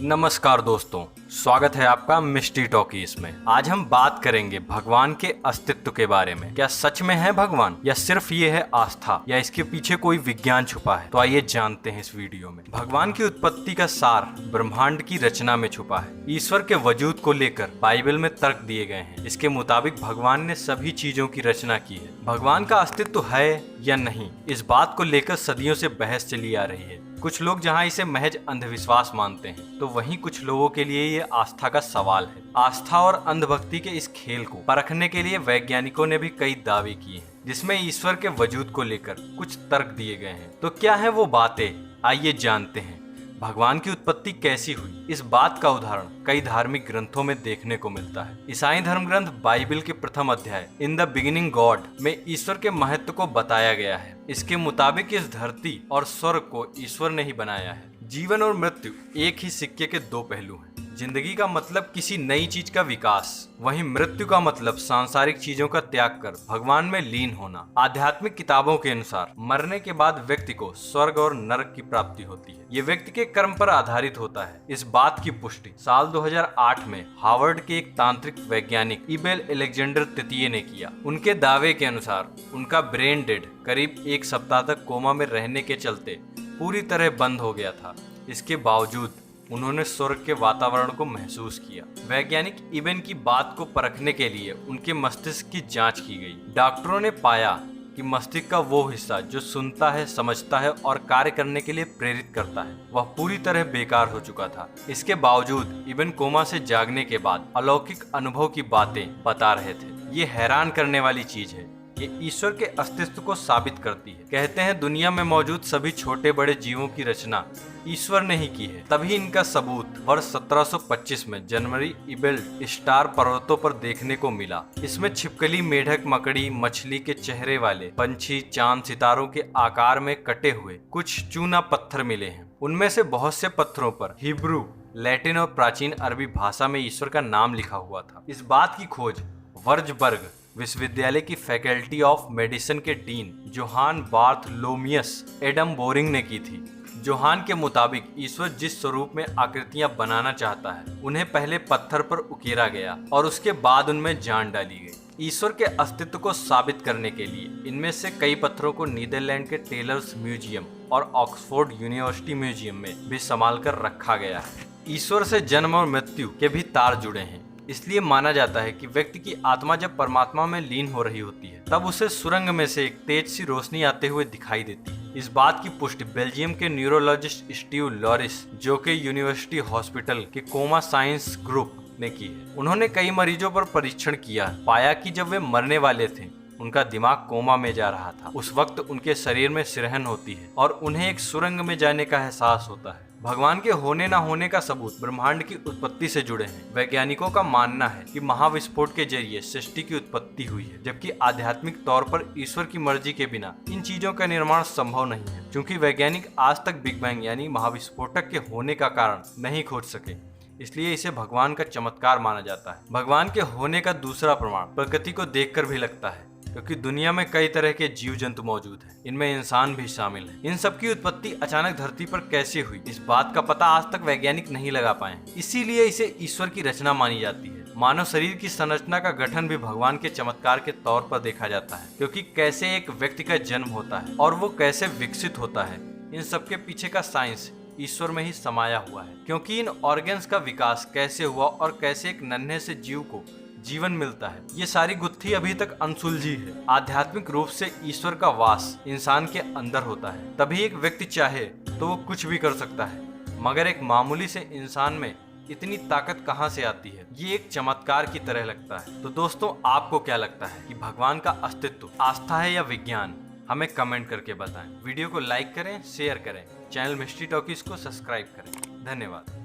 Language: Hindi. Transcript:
नमस्कार दोस्तों, स्वागत है आपका मिस्ट्री टॉकीज में। आज हम बात करेंगे भगवान के अस्तित्व के बारे में। क्या सच में है भगवान, या सिर्फ ये है आस्था, या इसके पीछे कोई विज्ञान छुपा है? तो आइए जानते हैं इस वीडियो में। भगवान की उत्पत्ति का सार ब्रह्मांड की रचना में छुपा है। ईश्वर के वजूद को लेकर बाइबल में तर्क दिए गए हैं। इसके मुताबिक भगवान ने सभी चीजों की रचना की है। भगवान का अस्तित्व है या नहीं, इस बात को लेकर सदियों से बहस चली आ रही है। कुछ लोग जहां इसे महज अंधविश्वास मानते हैं, तो वहीं कुछ लोगों के लिए ये आस्था का सवाल है। आस्था और अंधभक्ति के इस खेल को परखने के लिए वैज्ञानिकों ने भी कई दावे किए हैं, जिसमें ईश्वर के वजूद को लेकर कुछ तर्क दिए गए हैं। तो क्या है वो बातें, आइए जानते हैं। भगवान की उत्पत्ति कैसी हुई, इस बात का उदाहरण कई धार्मिक ग्रंथों में देखने को मिलता है। ईसाई धर्म ग्रंथ बाइबल के प्रथम अध्याय इन द बिगिनिंग गॉड में ईश्वर के महत्व को बताया गया है। इसके मुताबिक इस धरती और स्वर्ग को ईश्वर ने ही बनाया है। जीवन और मृत्यु एक ही सिक्के के दो पहलू हैं। जिंदगी का मतलब किसी नई चीज का विकास, वहीं मृत्यु का मतलब सांसारिक चीजों का त्याग कर भगवान में लीन होना। आध्यात्मिक किताबों के अनुसार मरने के बाद व्यक्ति को स्वर्ग और नरक की प्राप्ति होती है। ये व्यक्ति के कर्म पर आधारित होता है। इस बात की पुष्टि साल 2008 में हार्वर्ड के एक तांत्रिक वैज्ञानिक इबेल अलेक्जेंडर तृतीय ने किया। उनके दावे के अनुसार उनका ब्रेन डेड करीब एक सप्ताह तक कोमा में रहने के चलते पूरी तरह बंद हो गया था। इसके बावजूद उन्होंने स्वर्ग के वातावरण को महसूस किया। वैज्ञानिक इबन की बात को परखने के लिए उनके मस्तिष्क की जांच की गई। डॉक्टरों ने पाया कि मस्तिष्क का वो हिस्सा जो सुनता है, समझता है और कार्य करने के लिए प्रेरित करता है, वह पूरी तरह बेकार हो चुका था। इसके बावजूद इबन कोमा से जागने के बाद अलौकिक अनुभव की बातें बता रहे थे। ये हैरान करने वाली चीज है। ये ईश्वर के अस्तित्व को साबित करती है। कहते हैं दुनिया में मौजूद सभी छोटे बड़े जीवों की रचना ईश्वर ने ही की है। तभी इनका सबूत वर्ष 1725 में जनवरी इबेल स्टार पर्वतों पर देखने को मिला। इसमें छिपकली, मेढक, मकड़ी, मछली के चेहरे वाले पंछी, चांद, सितारों के आकार में कटे हुए कुछ चूना पत्थर मिले हैं। उनमें से बहुत से पत्थरों पर हिब्रू, लैटिन और प्राचीन अरबी भाषा में ईश्वर का नाम लिखा हुआ था। इस बात की खोज वर्जबर्ग विश्वविद्यालय की फैकल्टी ऑफ मेडिसिन के डीन जोहान बार्थलोमियस एडम बोरिंग ने की थी। जोहान के मुताबिक ईश्वर जिस स्वरूप में आकृतियां बनाना चाहता है, उन्हें पहले पत्थर पर उकेरा गया और उसके बाद उनमें जान डाली गई। ईश्वर के अस्तित्व को साबित करने के लिए इनमें से कई पत्थरों को नीदरलैंड के टेलर्स म्यूजियम और ऑक्सफोर्ड यूनिवर्सिटी म्यूजियम में भी संभाल कर रखा गया है। ईश्वर से जन्म और मृत्यु के भी तार जुड़े हैं। इसलिए माना जाता है कि व्यक्ति की आत्मा जब परमात्मा में लीन हो रही होती है, तब उसे सुरंग में से एक तेज सी रोशनी आते हुए दिखाई देती है। इस बात की पुष्टि बेल्जियम के न्यूरोलॉजिस्ट स्टीव लॉरिस, जो के यूनिवर्सिटी हॉस्पिटल के कोमा साइंस ग्रुप ने की है। उन्होंने कई मरीजों पर परीक्षण किया, पाया कि जब वे मरने वाले थे, उनका दिमाग कोमा में जा रहा था। उस वक्त उनके शरीर में सिरहन होती है और उन्हें एक सुरंग में जाने का एहसास होता है। भगवान के होने न होने का सबूत ब्रह्मांड की उत्पत्ति से जुड़े हैं। वैज्ञानिकों का मानना है कि महाविस्फोट के जरिए सृष्टि की उत्पत्ति हुई है, जबकि आध्यात्मिक तौर पर ईश्वर की मर्जी के बिना इन चीजों का निर्माण संभव नहीं है। क्योंकि वैज्ञानिक आज तक बिग बैंग यानी महाविस्फोटक के होने का कारण नहीं खोज सके, इसलिए इसे भगवान का चमत्कार माना जाता है। भगवान के होने का दूसरा प्रमाण प्रकृति को देखकर भी लगता है, क्योंकि दुनिया में कई तरह के जीव जंतु मौजूद हैं। इनमें इंसान भी शामिल है। इन सब की उत्पत्ति अचानक धरती पर कैसे हुई, इस बात का पता आज तक वैज्ञानिक नहीं लगा पाए। इसीलिए इसे ईश्वर की रचना मानी जाती है। मानव शरीर की संरचना का गठन भी भगवान के चमत्कार के तौर पर देखा जाता है, क्योंकि कैसे एक व्यक्ति का जन्म होता है और वो कैसे विकसित होता है, इन सब के पीछे का साइंस ईश्वर में ही समाया हुआ है। क्योंकि इन ऑर्गन्स का विकास कैसे हुआ और कैसे एक नन्हे से जीव को जीवन मिलता है, ये सारी गुत्थी अभी तक अनसुलझी है। आध्यात्मिक रूप से ईश्वर का वास इंसान के अंदर होता है, तभी एक व्यक्ति चाहे तो वो कुछ भी कर सकता है। मगर एक मामूली से इंसान में इतनी ताकत कहाँ से आती है, ये एक चमत्कार की तरह लगता है। तो दोस्तों, आपको क्या लगता है कि भगवान का अस्तित्व आस्था है या विज्ञान? हमें कमेंट करके बताएं। वीडियो को लाइक करें, शेयर करें, चैनल मिस्ट्री टॉकीज को सब्सक्राइब करें। धन्यवाद।